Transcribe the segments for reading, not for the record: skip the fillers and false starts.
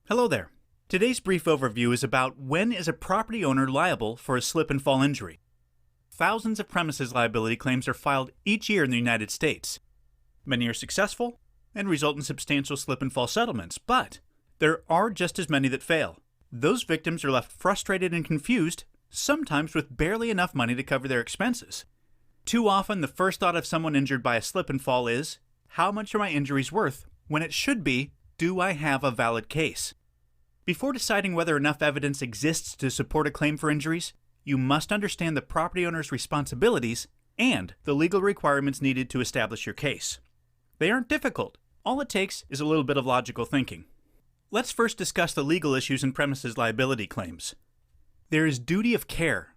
Hello there. Today's brief overview is about when is a property owner liable for a slip and fall injury. Thousands of premises liability claims are filed each year in the United States. Many are successful and result in substantial slip and fall settlements, but there are just as many that fail. Those victims are left frustrated and confused, sometimes with barely enough money to cover their expenses. Too often, the first thought of someone injured by a slip and fall is, how much are my injuries worth? When it should be, do I have a valid case? Before deciding whether enough evidence exists to support a claim for injuries, you must understand the property owner's responsibilities and the legal requirements needed to establish your case. They aren't difficult. All it takes is a little bit of logical thinking. Let's first discuss the legal issues in premises liability claims. There is duty of care.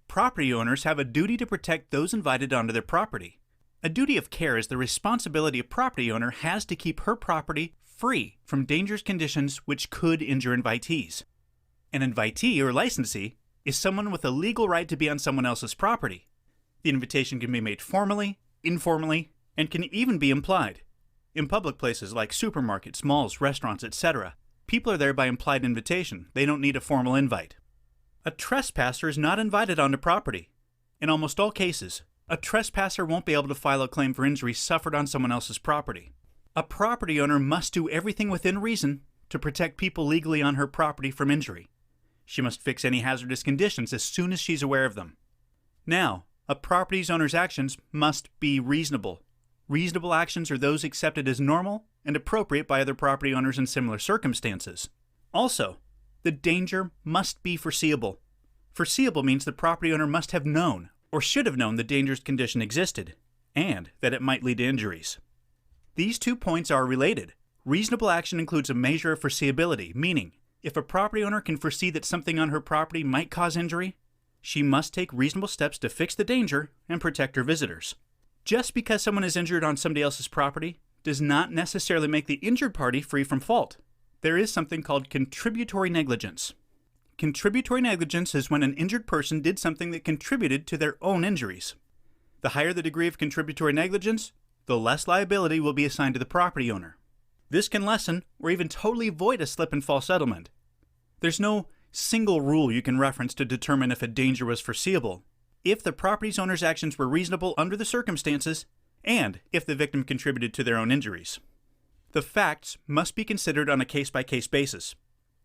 Property owners have a duty to protect those invited onto their property. A duty of care is the responsibility a property owner has to keep her property free from dangerous conditions which could injure invitees. An invitee or licensee is someone with a legal right to be on someone else's property. The invitation can be made formally, informally, and can even be implied. In public places like supermarkets, malls, restaurants, etc., people are there by implied invitation. They don't need a formal invite. A trespasser is not invited onto property. In almost all cases, a trespasser won't be able to file a claim for injury suffered on someone else's property. A property owner must do everything within reason to protect people legally on her property from injury. She must fix any hazardous conditions as soon as she's aware of them. Now, a property owner's actions must be reasonable. Reasonable actions are those accepted as normal and appropriate by other property owners in similar circumstances. Also, the danger must be foreseeable. Foreseeable means the property owner must have known or should have known the dangerous condition existed, and that it might lead to injuries. These 2 points are related. Reasonable action includes a measure of foreseeability, meaning, if a property owner can foresee that something on her property might cause injury, she must take reasonable steps to fix the danger and protect her visitors. Just because someone is injured on somebody else's property does not necessarily make the injured party free from fault. There is something called contributory negligence. Contributory negligence is when an injured person did something that contributed to their own injuries. The higher the degree of contributory negligence, the less liability will be assigned to the property owner. This can lessen or even totally void a slip and fall settlement. There's no single rule you can reference to determine if a danger was foreseeable, if the property owner's actions were reasonable under the circumstances, and if the victim contributed to their own injuries. The facts must be considered on a case-by-case basis.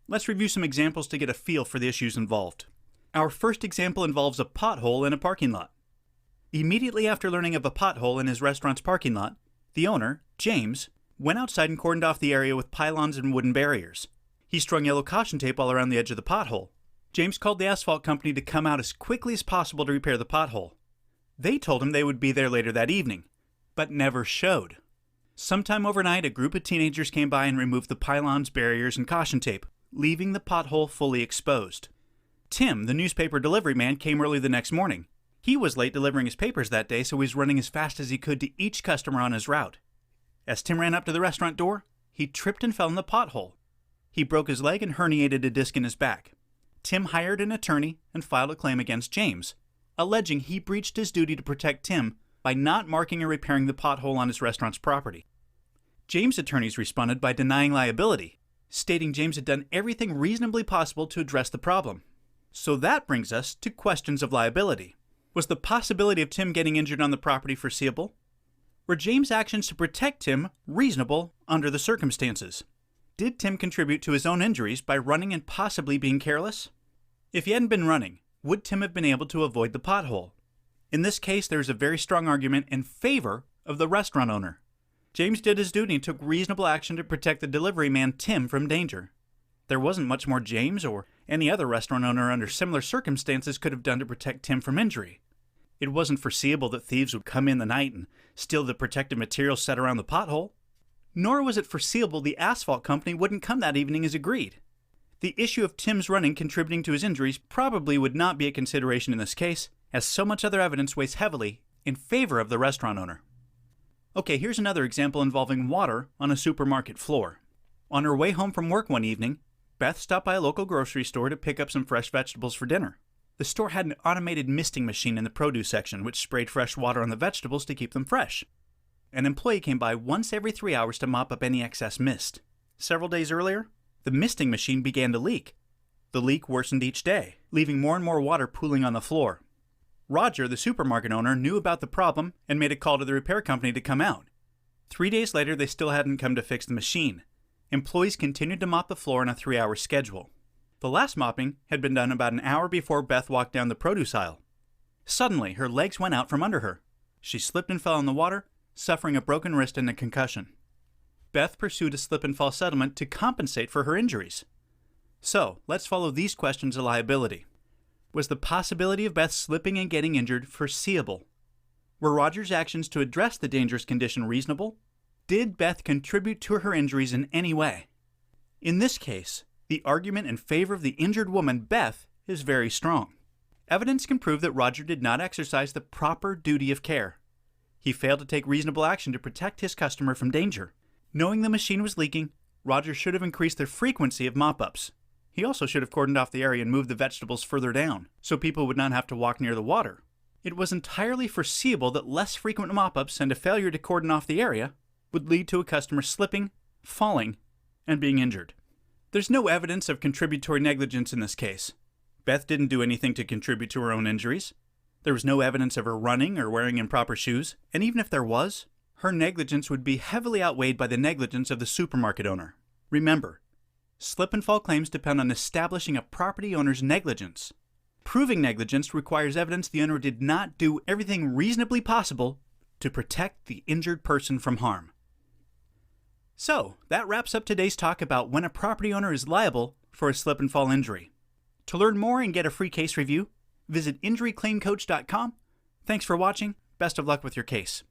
Let's review some examples to get a feel for the issues involved. Our first example involves a pothole in a parking lot. Immediately after learning of a pothole in his restaurant's parking lot, the owner, James, went outside and cordoned off the area with pylons and wooden barriers. He strung yellow caution tape all around the edge of the pothole. James called the asphalt company to come out as quickly as possible to repair the pothole. They told him they would be there later that evening, but never showed. Sometime overnight, a group of teenagers came by and removed the pylons, barriers, and caution tape, leaving the pothole fully exposed. Tim, the newspaper delivery man, came early the next morning. He was late delivering his papers that day, so he was running as fast as he could to each customer on his route. As Tim ran up to the restaurant door, he tripped and fell in the pothole. He broke his leg and herniated a disc in his back. Tim hired an attorney and filed a claim against James, alleging he breached his duty to protect Tim by not marking or repairing the pothole on his restaurant's property. James' attorneys responded by denying liability, stating James had done everything reasonably possible to address the problem. So that brings us to questions of liability. Was the possibility of Tim getting injured on the property foreseeable? Were James' actions to protect Tim reasonable under the circumstances? Did Tim contribute to his own injuries by running and possibly being careless? If he hadn't been running, would Tim have been able to avoid the pothole? In this case, there is a very strong argument in favor of the restaurant owner. James did his duty and took reasonable action to protect the delivery man Tim from danger. There wasn't much more James or any other restaurant owner under similar circumstances could have done to protect Tim from injury. It wasn't foreseeable that thieves would come in the night and steal the protective materials set around the pothole. Nor was it foreseeable the asphalt company wouldn't come that evening as agreed. The issue of Tim's running contributing to his injuries probably would not be a consideration in this case, as so much other evidence weighs heavily in favor of the restaurant owner. Okay, here's another example involving water on a supermarket floor. On her way home from work one evening, Beth stopped by a local grocery store to pick up some fresh vegetables for dinner. The store had an automated misting machine in the produce section, which sprayed fresh water on the vegetables to keep them fresh. An employee came by once every 3 hours to mop up any excess mist. Several days earlier, The misting machine began to leak. The leak worsened each day, leaving more and more water pooling on the floor. Roger, the supermarket owner, knew about the problem and made a call to the repair company to come out. 3 days later, they still hadn't come to fix the machine. Employees continued to mop the floor on a 3-hour schedule. The last mopping had been done about an hour before Beth walked down the produce aisle. Suddenly, her legs went out from under her. She slipped and fell in the water, suffering a broken wrist and a concussion. Beth pursued a slip and fall settlement to compensate for her injuries. So, let's follow these questions of liability. Was the possibility of Beth slipping and getting injured foreseeable? Were Roger's actions to address the dangerous condition reasonable? Did Beth contribute to her injuries in any way? In this case, the argument in favor of the injured woman, Beth, is very strong. Evidence can prove that Roger did not exercise the proper duty of care. He failed to take reasonable action to protect his customer from danger. Knowing the machine was leaking, Roger should have increased the frequency of mop-ups. He also should have cordoned off the area and moved the vegetables further down, so people would not have to walk near the water. It was entirely foreseeable that less frequent mop-ups and a failure to cordon off the area would lead to a customer slipping, falling, and being injured. There's no evidence of contributory negligence in this case. Beth didn't do anything to contribute to her own injuries. There was no evidence of her running or wearing improper shoes, and even if there was, her negligence would be heavily outweighed by the negligence of the supermarket owner. Remember, slip and fall claims depend on establishing a property owner's negligence. Proving negligence requires evidence the owner did not do everything reasonably possible to protect the injured person from harm. So, that wraps up today's talk about when a property owner is liable for a slip and fall injury. To learn more and get a free case review, visit injuryclaimcoach.com. Thanks for watching. Best of luck with your case.